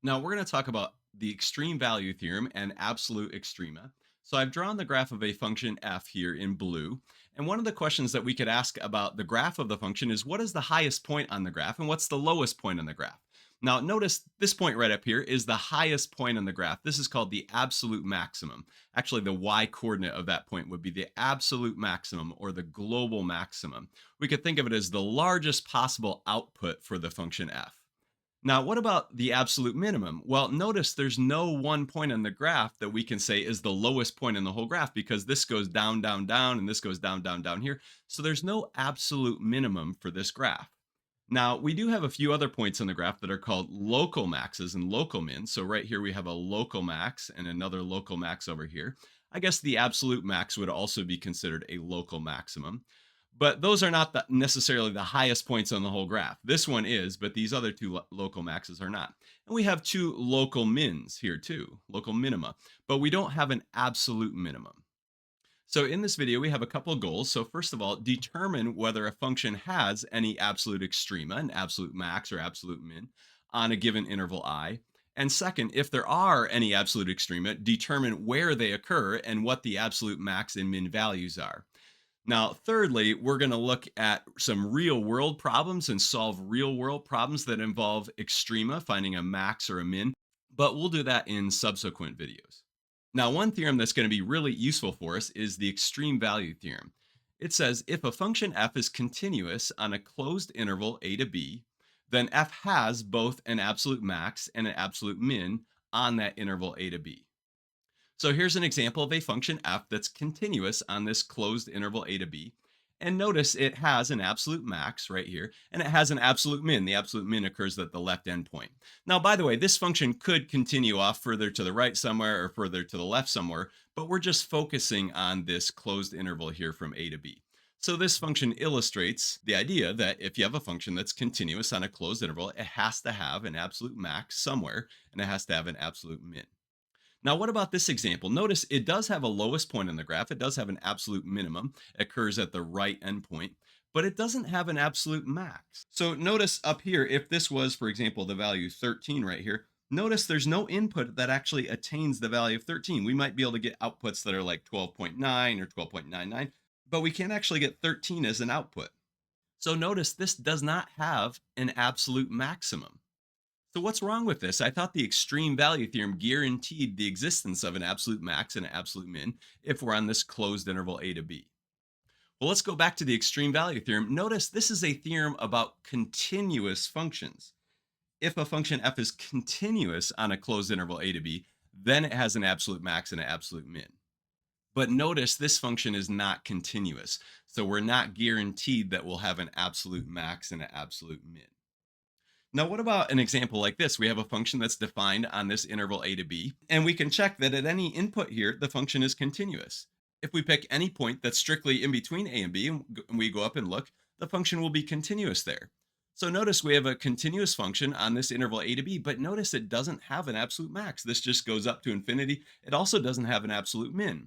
Now we're going to talk about the extreme value theorem and absolute extrema. So I've drawn the graph of a function f here in blue. And one of the questions that we could ask about the graph of the function is what is the highest point on the graph and what's the lowest point on the graph? Now notice this point right up here is the highest point on the graph. This is called the absolute maximum. Actually, the y coordinate of that point would be the absolute maximum or the global maximum. We could think of it as the largest possible output for the function f. Now, what about the absolute minimum? Well, notice there's no one point on the graph that we can say is the lowest point in the whole graph because this goes down, down, down, and this goes down, down, down here. So there's no absolute minimum for this graph. Now, we do have a few other points on the graph that are called local maxes and local mins. So right here we have a local max and another local max over here. I guess the absolute max would also be considered a local maximum. But those are not necessarily the highest points on the whole graph. This one is, but these other two local maxes are not. And we have two local mins here too, local minima, but we don't have an absolute minimum. So in this video, we have a couple of goals. So first of all, determine whether a function has any absolute extrema, an absolute max or absolute min, on a given interval I. And second, if there are any absolute extrema, determine where they occur and what the absolute max and min values are. Now, thirdly, we're going to look at some real world problems and solve real world problems that involve extrema, finding a max or a min, but we'll do that in subsequent videos. Now, one theorem that's going to be really useful for us is the extreme value theorem. It says if a function f is continuous on a closed interval a to b, then f has both an absolute max and an absolute min on that interval a to b. So here's an example of a function f that's continuous on this closed interval a to b. And notice it has an absolute max right here, and it has an absolute min. The absolute min occurs at the left endpoint. Now, by the way, this function could continue off further to the right somewhere or further to the left somewhere, but we're just focusing on this closed interval here from a to b. So this function illustrates the idea that if you have a function that's continuous on a closed interval, it has to have an absolute max somewhere, and it has to have an absolute min. Now, what about this example? Notice it does have a lowest point in the graph. It does have an absolute minimum. It occurs at the right endpoint, but it doesn't have an absolute max. So notice up here, if this was, for example, the value 13 right here, notice there's no input that actually attains the value of 13. We might be able to get outputs that are like 12.9 or 12.99, but we can't actually get 13 as an output. So notice this does not have an absolute maximum. So what's wrong with this? I thought the extreme value theorem guaranteed the existence of an absolute max and an absolute min if we're on this closed interval a to b. Well, let's go back to the extreme value theorem. Notice this is a theorem about continuous functions. If a function f is continuous on a closed interval a to b, then it has an absolute max and an absolute min. But notice this function is not continuous. So we're not guaranteed that we'll have an absolute max and an absolute min. Now, what about an example like this? We have a function that's defined on this interval a to b, and we can check that at any input here, the function is continuous. If we pick any point that's strictly in between a and b, and we go up and look, the function will be continuous there. So notice we have a continuous function on this interval a to b, but notice it doesn't have an absolute max. This just goes up to infinity. It also doesn't have an absolute min.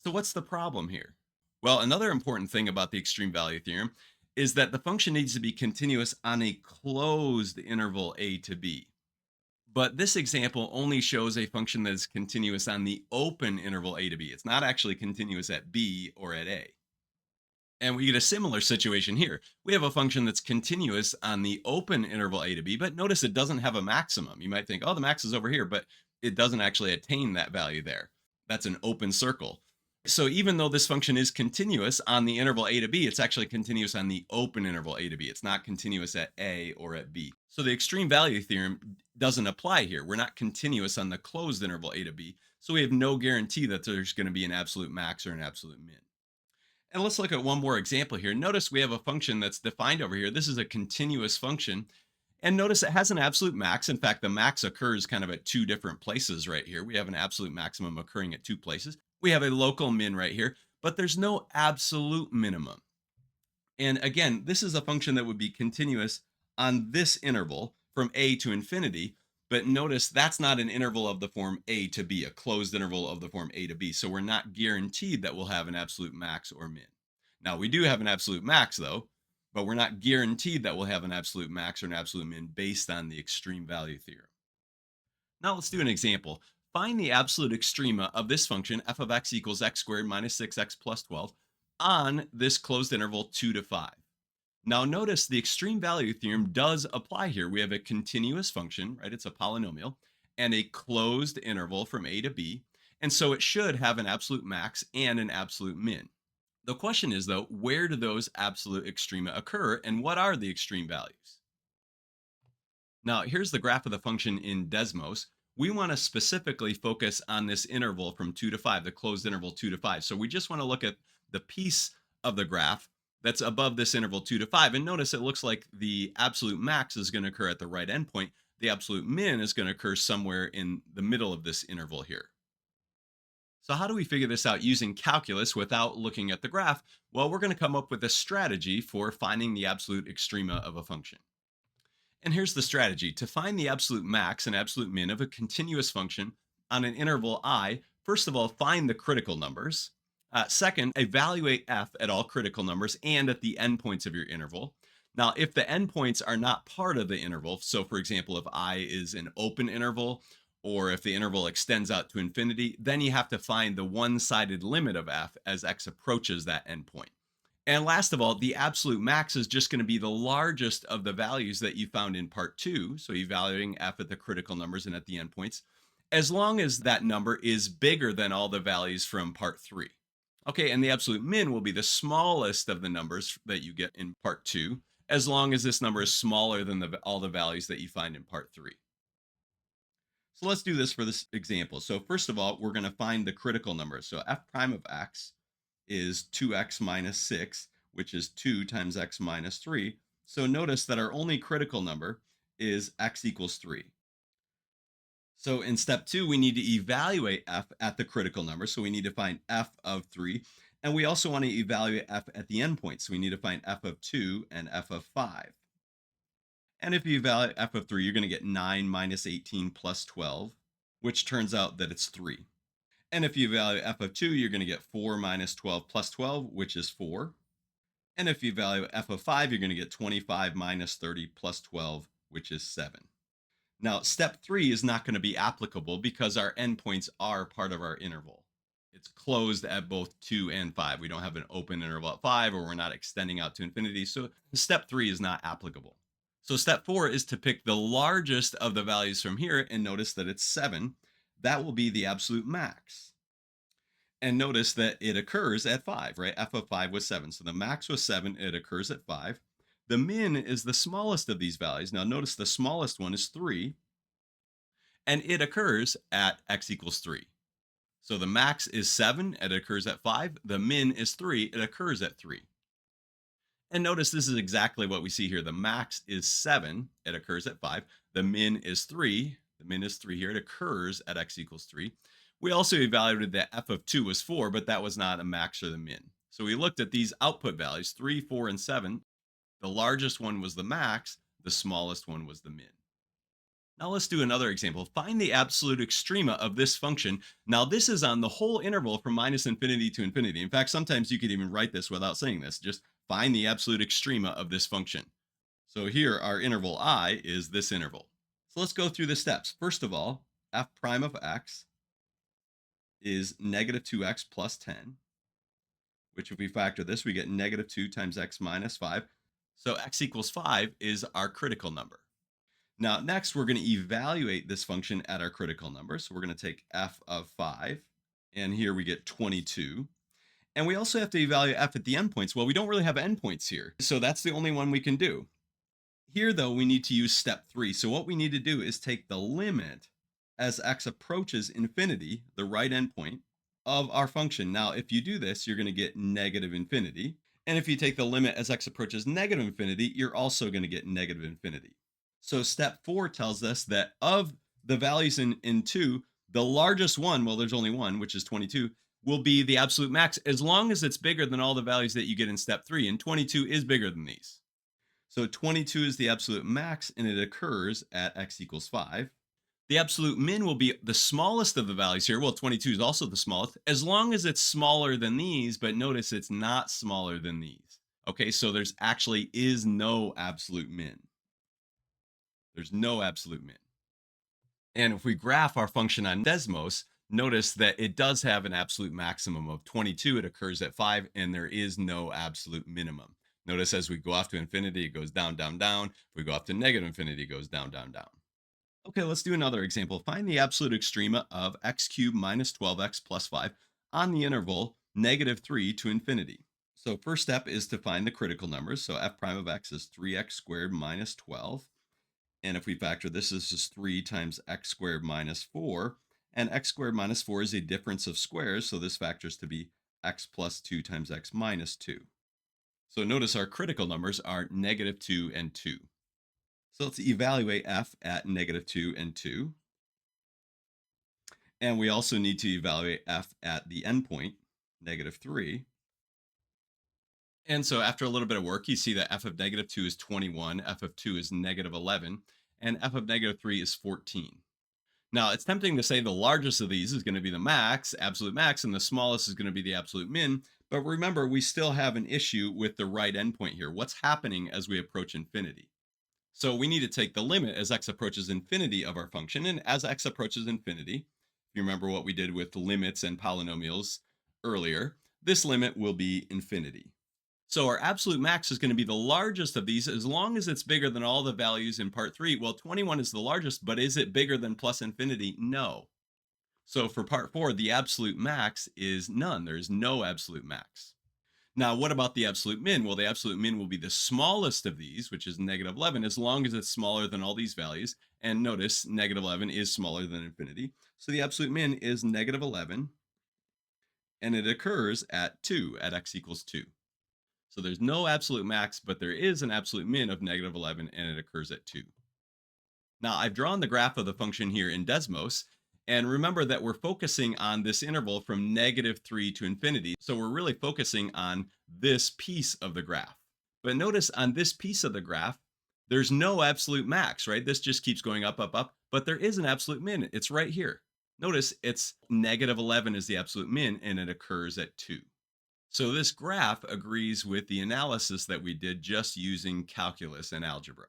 So what's the problem here? Well, another important thing about the extreme value theorem is that the function needs to be continuous on a closed interval a to b. But this example only shows a function that is continuous on the open interval a to b. It's not actually continuous at b or at a. And we get a similar situation here. We have a function that's continuous on the open interval a to b, but notice it doesn't have a maximum. You might think, oh, the max is over here, but it doesn't actually attain that value there. That's an open circle. So even though this function is continuous on the interval a to b, it's actually continuous on the open interval a to b. It's not continuous at a or at b. So the extreme value theorem doesn't apply here. We're not continuous on the closed interval a to b. So we have no guarantee that there's going to be an absolute max or an absolute min. And let's look at one more example here. Notice we have a function that's defined over here. This is a continuous function. And notice it has an absolute max. In fact, the max occurs kind of at two different places right here. We have an absolute maximum occurring at two places. We have a local min right here, but there's no absolute minimum. And again, this is a function that would be continuous on this interval from a to infinity. But notice that's not an interval of the form a to b, a closed interval of the form a to b. So we're not guaranteed that we'll have an absolute max or min. Now, we do have an absolute max, though, but we're not guaranteed that we'll have an absolute max or an absolute min based on the extreme value theorem. Now let's do an example. Find the absolute extrema of this function f of x equals x squared minus 6x plus 12 on this closed interval 2 to 5. Now notice the extreme value theorem does apply here. We have a continuous function, right? It's a polynomial and a closed interval from a to b. And so it should have an absolute max and an absolute min. The question is, though, where do those absolute extrema occur and what are the extreme values? Now, here's the graph of the function in Desmos. We want to specifically focus on this interval from 2 to 5, the closed interval 2 to 5. So we just want to look at the piece of the graph that's above this interval 2 to 5. And notice it looks like the absolute max is going to occur at the right endpoint. The absolute min is going to occur somewhere in the middle of this interval here. So, how do we figure this out using calculus without looking at the graph? Well, we're going to come up with a strategy for finding the absolute extrema of a function. And here's the strategy. To find the absolute max and absolute min of a continuous function on an interval I, first of all, find the critical numbers. Second, evaluate f at all critical numbers and at the endpoints of your interval. Now, if the endpoints are not part of the interval, so for example, if I is an open interval or if the interval extends out to infinity, then you have to find the one-sided limit of f as x approaches that endpoint. And last of all, the absolute max is just going to be the largest of the values that you found in part two. So evaluating f at the critical numbers and at the endpoints, as long as that number is bigger than all the values from part three. Okay, and the absolute min will be the smallest of the numbers that you get in part two, as long as this number is smaller than all the values that you find in part three. So let's do this for this example. So first of all, we're going to find the critical number. So f prime of x is 2x minus 6, which is 2 times x minus 3. So notice that our only critical number is x equals 3. So in step 2, we need to evaluate f at the critical number. So we need to find f of 3. And we also want to evaluate f at the endpoint. So we need to find f of 2 and f of 5. And if you evaluate f of 3, you're going to get 9 minus 18 plus 12, which turns out that it's 3. And if you evaluate f of 2, you're going to get 4 minus 12 plus 12, which is 4. And if you evaluate f of 5, you're going to get 25 minus 30 plus 12, which is 7. Now, step 3 is not going to be applicable because our endpoints are part of our interval. It's closed at both 2 and 5. We don't have an open interval at 5, or we're not extending out to infinity. So step 3 is not applicable. So step 4 is to pick the largest of the values from here, and notice that it's 7. That will be the absolute max. And notice that it occurs at 5, right? F of 5 was 7. So the max was 7. It occurs at 5. The min is the smallest of these values. Now notice the smallest one is 3. And it occurs at x equals 3. So the max is 7. It occurs at 5. The min is 3. It occurs at 3. And notice this is exactly what we see here. The max is 7. It occurs at 5. The min is 3. The min is 3 here. It occurs at x equals 3. We also evaluated that f of 2 was 4, but that was not a max or the min. So we looked at these output values, 3, 4, and 7. The largest one was the max. The smallest one was the min. Now let's do another example. Find the absolute extrema of this function. Now this is on the whole interval from minus infinity to infinity. In fact, sometimes you could even write this without saying this. Just find the absolute extrema of this function. So here our interval I is this interval. So let's go through the steps. First of all, f prime of x is negative 2x plus 10, which if we factor this, we get negative 2 times x minus 5. So x equals 5 is our critical number. Now, next, we're going to evaluate this function at our critical number. So we're going to take f of 5, and here we get 22. And we also have to evaluate f at the endpoints. Well, we don't really have endpoints here, so that's the only one we can do. Here, though, we need to use step 3. So what we need to do is take the limit as x approaches infinity, the right endpoint, of our function. Now, if you do this, you're going to get negative infinity. And if you take the limit as x approaches negative infinity, you're also going to get negative infinity. So step 4 tells us that of the values in 2, the largest one, well, there's only one, which is 22, will be the absolute max as long as it's bigger than all the values that you get in step 3. And 22 is bigger than these. So 22 is the absolute max, and it occurs at x equals 5. The absolute min will be the smallest of the values here. Well, 22 is also the smallest, as long as it's smaller than these, but notice it's not smaller than these. Okay, so there's actually is no absolute min. There's no absolute min. And if we graph our function on Desmos, notice that it does have an absolute maximum of 22. It occurs at 5, and there is no absolute minimum. Notice as we go off to infinity, it goes down, down, down. If we go off to negative infinity, it goes down, down, down. Okay, let's do another example. Find the absolute extrema of x cubed minus 12x plus 5 on the interval -3 to infinity. So first step is to find the critical numbers. So f prime of x is 3x squared minus 12. And if we factor this is just 3 times x squared minus 4. And x squared minus 4 is a difference of squares. So this factors to be x plus 2 times x minus 2. So notice our critical numbers are -2 and 2. So let's evaluate f at -2 and 2. And we also need to evaluate f at the endpoint, -3. And so after a little bit of work, you see that f of -2 is 21, f of 2 is -11, and f of -3 is 14. Now, it's tempting to say the largest of these is going to be the max, absolute max, and the smallest is going to be the absolute min. But remember, we still have an issue with the right endpoint here. What's happening as we approach infinity? So we need to take the limit as x approaches infinity of our function. And as x approaches infinity, if you remember what we did with limits and polynomials earlier, this limit will be infinity. So our absolute max is going to be the largest of these as long as it's bigger than all the values in part 3. Well, 21 is the largest, but is it bigger than plus infinity? No. So for part 4, the absolute max is none. There's no absolute max. Now, what about the absolute min? Well, the absolute min will be the smallest of these, which is -11, as long as it's smaller than all these values. And notice -11 is smaller than infinity. So the absolute min is -11, and it occurs at 2, at x equals 2. So there's no absolute max, but there is an absolute min of -11, and it occurs at 2. Now, I've drawn the graph of the function here in Desmos, and remember that we're focusing on this interval from -3 to infinity. So we're really focusing on this piece of the graph. But notice on this piece of the graph, there's no absolute max, right? This just keeps going up, up, up, but there is an absolute min. It's right here. Notice it's -11 is the absolute min, and it occurs at 2. So this graph agrees with the analysis that we did just using calculus and algebra.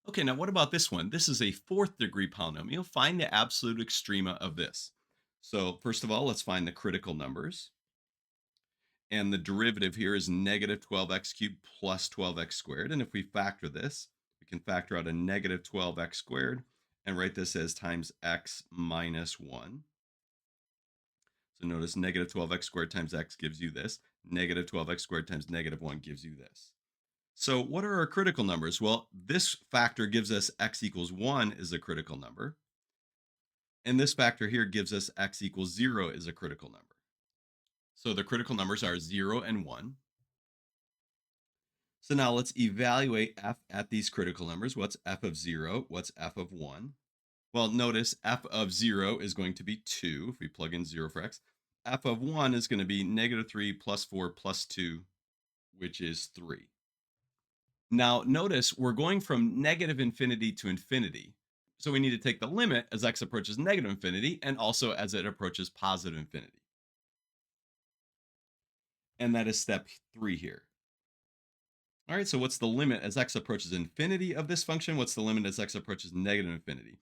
Okay, now what about this one? This is a fourth degree polynomial. Find the absolute extrema of this. So first of all, let's find the critical numbers. And the derivative here is -12x cubed plus 12x squared. And if we factor this, we can factor out a -12x squared and write this as times x minus 1. So notice -12x squared times x gives you this. -12x squared times -1 gives you this. So what are our critical numbers? Well, this factor gives us x equals 1 is a critical number. And this factor here gives us x equals 0 is a critical number. So the critical numbers are 0 and 1. So now let's evaluate f at these critical numbers. What's f of 0? What's f of 1? Well, notice f of 0 is going to be 2 if we plug in 0 for x. F of 1 is going to be -3 plus 4 plus 2, which is 3. Now, notice we're going from negative infinity to infinity. So we need to take the limit as x approaches negative infinity and also as it approaches positive infinity. And that is step 3 here. All right, so what's the limit as x approaches infinity of this function? What's the limit as x approaches negative infinity?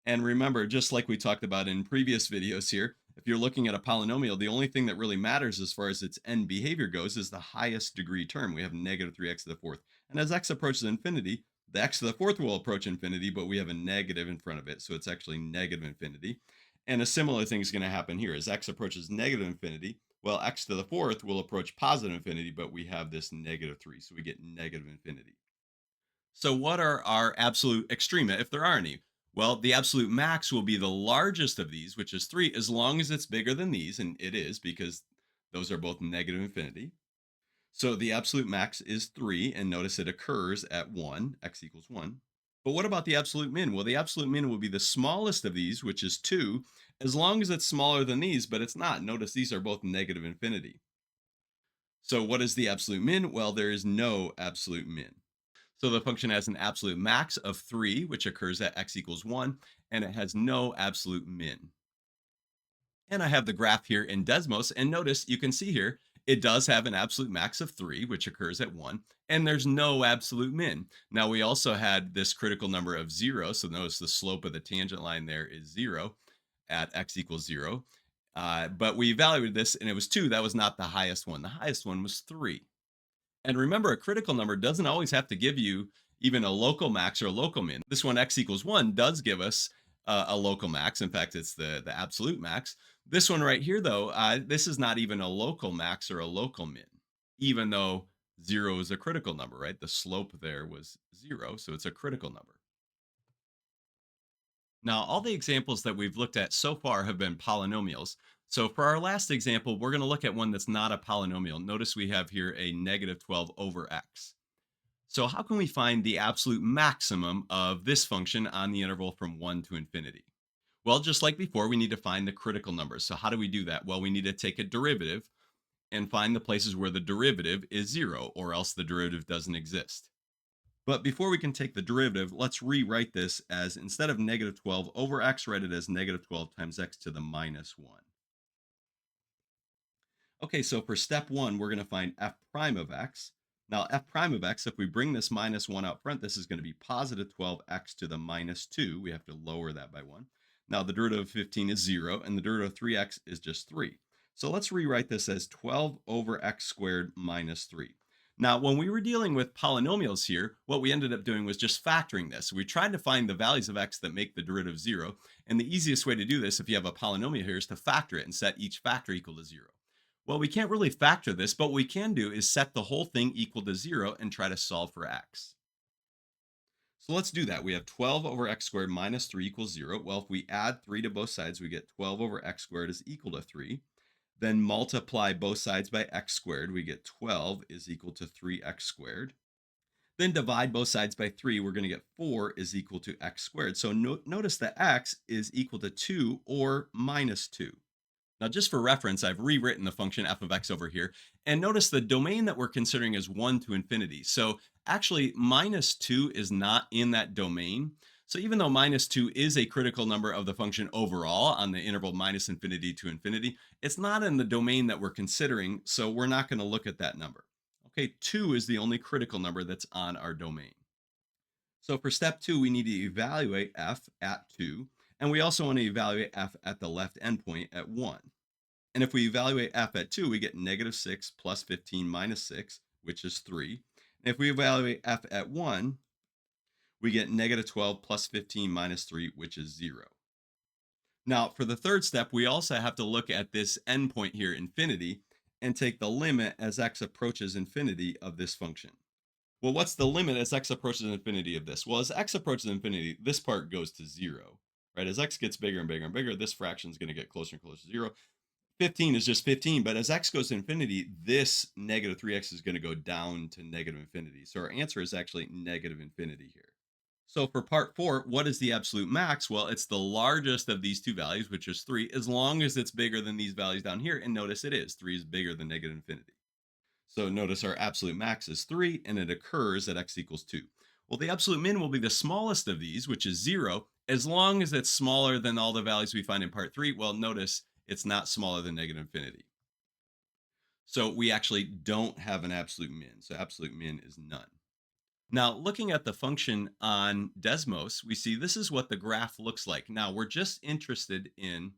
And remember, just like we talked about in previous videos here, if you're looking at a polynomial, the only thing that really matters as far as its end behavior goes is the highest degree term. We have -3x to the fourth. And as x approaches infinity, the x to the fourth will approach infinity, but we have a negative in front of it. So it's actually negative infinity. And a similar thing is going to happen here. As x approaches negative infinity, well, x to the fourth will approach positive infinity, but we have this -3. So we get negative infinity. So, what are our absolute extrema, if there are any? Well, the absolute max will be the largest of these, which is 3, as long as it's bigger than these, and it is because those are both negative infinity. So, the absolute max is 3, and notice it occurs at 1, x equals 1. But what about the absolute min? Well, the absolute min will be the smallest of these, which is 2, as long as it's smaller than these, but it's not. Notice these are both negative infinity. So, what is the absolute min? Well, there is no absolute min. So the function has an absolute max of 3, which occurs at x equals 1, and it has no absolute min. And I have the graph here in Desmos, and notice you can see here, It does have an absolute max of 3, which occurs at 1, and there's no absolute min. Now, we also had this critical number of 0, so notice the slope of the tangent line there is 0 at x equals 0. But we evaluated this, and it was 2. That was not the highest one. The highest one was 3. And remember, a critical number doesn't always have to give you even a local max or a local min. This one, x equals 1, does give us a local max. In fact, it's the absolute max. This one right here, though, this is not even a local max or a local min, even though 0 is a critical number, right? The slope there was 0, so it's a critical number. Now, all the examples that we've looked at so far have been polynomials. So for our last example, we're going to look at one that's not a polynomial. Notice we have here a negative 12 over x. So how can we find the absolute maximum of this function on the interval from 1 to infinity? Well, just like before, we need to find the critical numbers. So how do we do that? Well, we need to take a derivative and find the places where the derivative is 0, or else the derivative doesn't exist. But before we can take the derivative, let's rewrite this as, instead of negative 12 over x, write it as negative 12 times x to the minus 1. Okay, so for step one, we're going to find f prime of x. Now, f prime of x, if we bring this minus 1 out front, this is going to be positive 12x to the minus 2. We have to lower that by 1. Now, the derivative of 15 is 0, and the derivative of 3x is just 3. So let's rewrite this as 12 over x squared minus 3. Now, when we were dealing with polynomials here, what we ended up doing was just factoring this. We tried to find the values of x that make the derivative 0. And the easiest way to do this, if you have a polynomial here, is to factor it and set each factor equal to 0. Well, we can't really factor this, but what we can do is set the whole thing equal to 0 and try to solve for x. So let's do that. We have 12 over x squared minus 3 equals 0. Well, if we add 3 to both sides, we get 12 over x squared is equal to 3. Then multiply both sides by x squared. We get 12 is equal to 3x squared. Then divide both sides by 3. We're going to get 4 is equal to x squared. So notice that x is equal to 2 or minus 2. Now, just for reference, I've rewritten the function f of x over here. And notice the domain that we're considering is 1 to infinity. So actually, minus 2 is not in that domain. So even though minus 2 is a critical number of the function overall on the interval minus infinity to infinity, it's not in the domain that we're considering. So we're not going to look at that number. Okay, 2 is the only critical number that's on our domain. So for step 2, we need to evaluate f at 2. And we also want to evaluate f at the left endpoint at 1. And if we evaluate f at 2, we get negative 6 plus 15 minus 6, which is 3. And if we evaluate f at 1, we get negative 12 plus 15 minus 3, which is 0. Now, for the third step, we also have to look at this endpoint here, infinity, and take the limit as x approaches infinity of this function. Well, what's the limit as x approaches infinity of this? Well, as x approaches infinity, this part goes to 0. Right? As x gets bigger and bigger and bigger, this fraction is going to get closer and closer to 0. 15 is just 15, but as x goes to infinity, this negative 3x is going to go down to negative infinity. So our answer is actually negative infinity here. So for part 4, what is the absolute max? Well, it's the largest of these two values, which is 3, as long as it's bigger than these values down here. And notice it is. 3 is bigger than negative infinity. So notice our absolute max is 3, and it occurs at x equals 2. Well, the absolute min will be the smallest of these, which is 0, as long as it's smaller than all the values we find in part 3. Well, notice it's not smaller than negative infinity. So we actually don't have an absolute min. So absolute min is none. Now, looking at the function on Desmos, we see this is what the graph looks like. Now, we're just interested in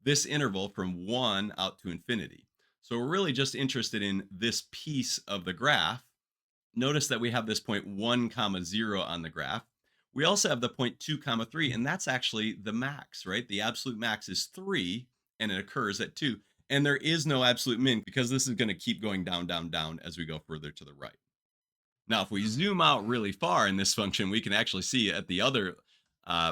this interval from 1 out to infinity. So we're really just interested in this piece of the graph. Notice that we have this point 1 comma 0 on the graph. We also have the point 2 comma 3, and that's actually the max, right? The absolute max is 3, and it occurs at 2. And there is no absolute min because this is going to keep going down, down, down as we go further to the right. Now, if we zoom out really far in this function, we can actually see at the other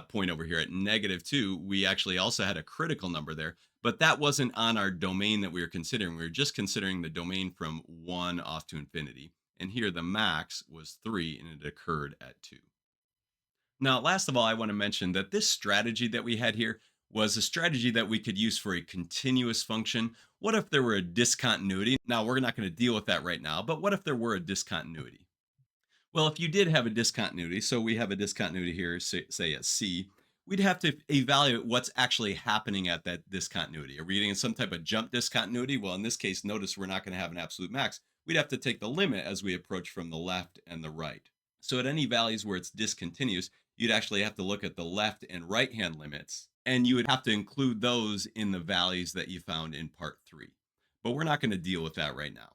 point over here at negative 2, we actually also had a critical number there, but that wasn't on our domain that we were considering. We were just considering the domain from 1 off to infinity. And here the max was 3, and it occurred at 2. Now, last of all, I want to mention that this strategy that we had here was a strategy that we could use for a continuous function. What if there were a discontinuity? Now, we're not going to deal with that right now, but what if there were a discontinuity? Well, if you did have a discontinuity, so we have a discontinuity here, say at C, We'd have to evaluate what's actually happening at that discontinuity. Are we getting some type of jump discontinuity? Well, in this case, notice we're not going to have an absolute max. We'd have to take the limit as we approach from the left and the right. So at any values where it's discontinuous, you'd actually have to look at the left and right hand limits, and you would have to include those in the values that you found in part three. But we're not going to deal with that right now.